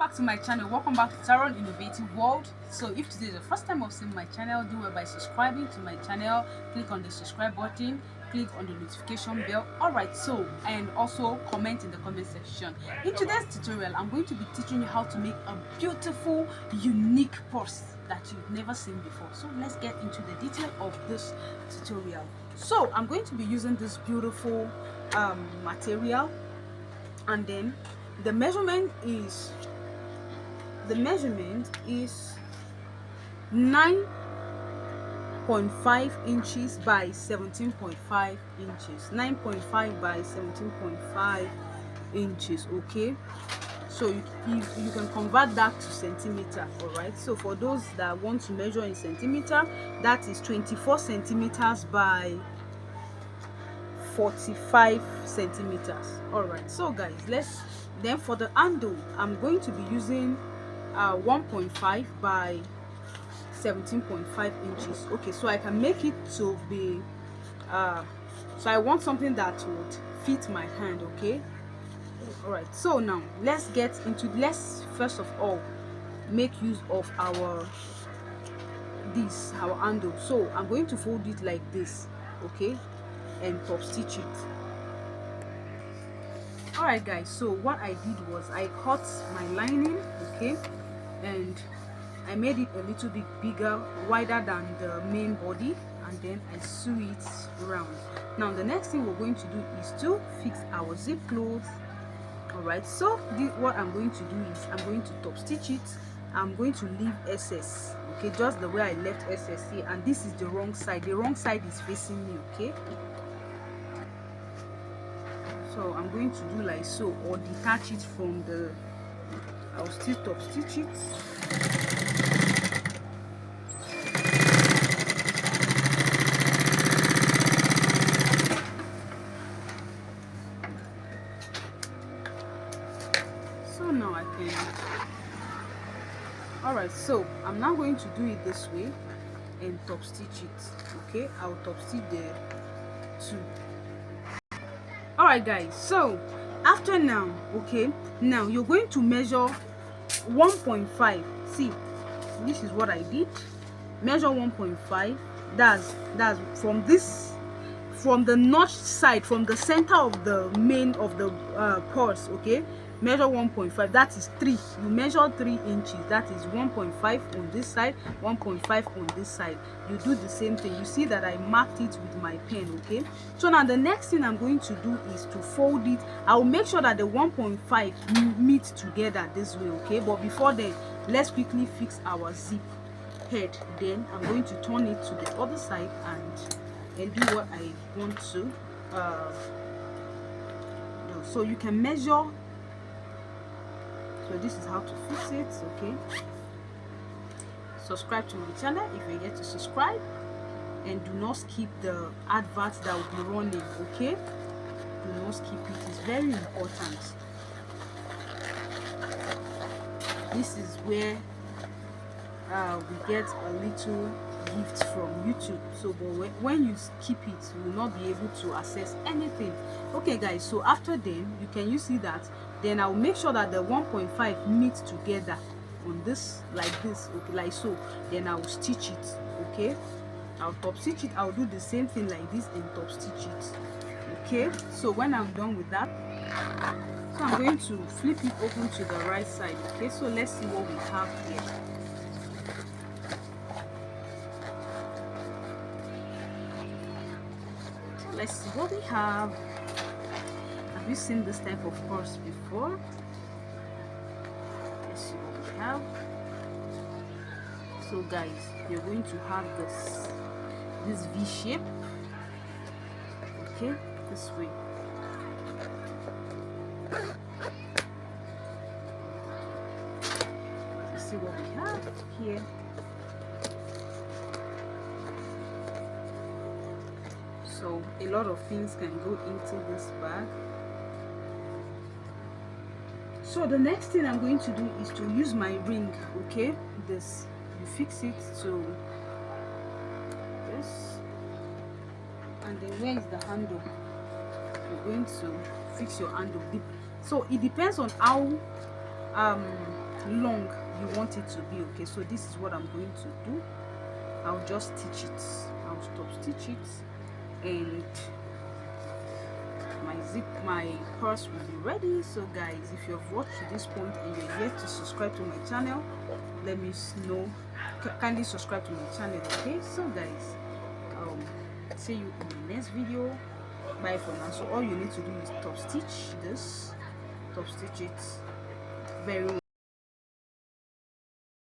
back to my channel. Welcome back to Tarron Innovative World. So if today is the first time of seeing my channel, do it by subscribing to my channel. Click on the subscribe button, click on the notification bell. Alright, so and also comment in the comment section. In today's tutorial, I'm going to be teaching you how to make a beautiful, unique purse that you've never seen before. So let's get into the detail of this tutorial. So I'm going to be using this beautiful material, and then the measurement is 9.5 inches by 17.5 inches. 9.5 by 17.5 inches. Okay, so you can convert that to centimeter. All right, so for those that want to measure in centimeter, that is 24 centimeters by 45 centimeters. All right, so guys, then for the handle, I'm going to be using 1.5 by 17.5 inches. Okay, so I can make it to be so I want something that would fit my hand. Okay, all right, so now let's first of all make use of our handle. So I'm going to fold it like this, okay, and top stitch it. All right guys, so what I did was I cut my lining, okay, and I made it a little bit bigger, wider than the main body, and then I sew it around. Now the next thing we're going to do is to fix our zip clothes. All right, so what I'm going to do is I'm going to top stitch it. I'm going to leave excess, okay, just the way I left excess here, and this is the wrong side. The wrong side is facing me, okay. So I'm going to do like so, or detach it from the, I'll still top stitch it. So now I can, all right, so I'm now going to do it this way and top stitch it. Okay, I'll top stitch the two. All right guys, so after now, okay, now you're going to measure 1.5. see, this is what I did. Measure 1.5. That's from the notch side, from the center of the main of the purse. Okay, measure 1.5. that is 3. You measure 3 inches. That is 1.5 on this side, 1.5 on this side. You do the same thing. You see that I marked it with my pen. Okay, so now the next thing I'm going to do is to fold it. I'll make sure that the 1.5 meet together this way. Okay, but before then, let's quickly fix our zip head. Then I'm going to turn it to the other side and do what I want to do. So you can measure. So this is how to fix it. Okay, subscribe to my channel if you're yet to subscribe, and do not skip the adverts that will be running. Okay, do not skip it. It's very important. This is where we get a little gift from YouTube. So but when you skip it, you will not be able to access anything. Okay guys, so after then, you see that then I'll make sure that the 1.5 meets together on this, like this, okay, like so. Then I'll stitch it. Okay, I'll top stitch it. I'll do the same thing like this and top stitch it. Okay, so when I'm done with that, so I'm going to flip it open to the right side. Okay, so let's see what we have here. Let's see what we have. Have you seen this type of purse before? Let's see what we have. So guys, you're going to have this V shape. Okay, this way. Let's see what we have here. So a lot of things can go into this bag. So the next thing I'm going to do is to use my ring. Okay, this, you fix it to this, and then where is the handle? You're going to fix your handle. So it depends on how long you want it to be. Okay, so this is what I'm going to do. I'll just stitch it. I'll stop stitch it, and my purse will be ready. So guys, if you have watched to this point and you're yet to subscribe to my channel, let me know. Kindly subscribe to my channel. Okay, so guys, see you in the next video. Bye for now. So all you need to do is top stitch this, top stitch it very well.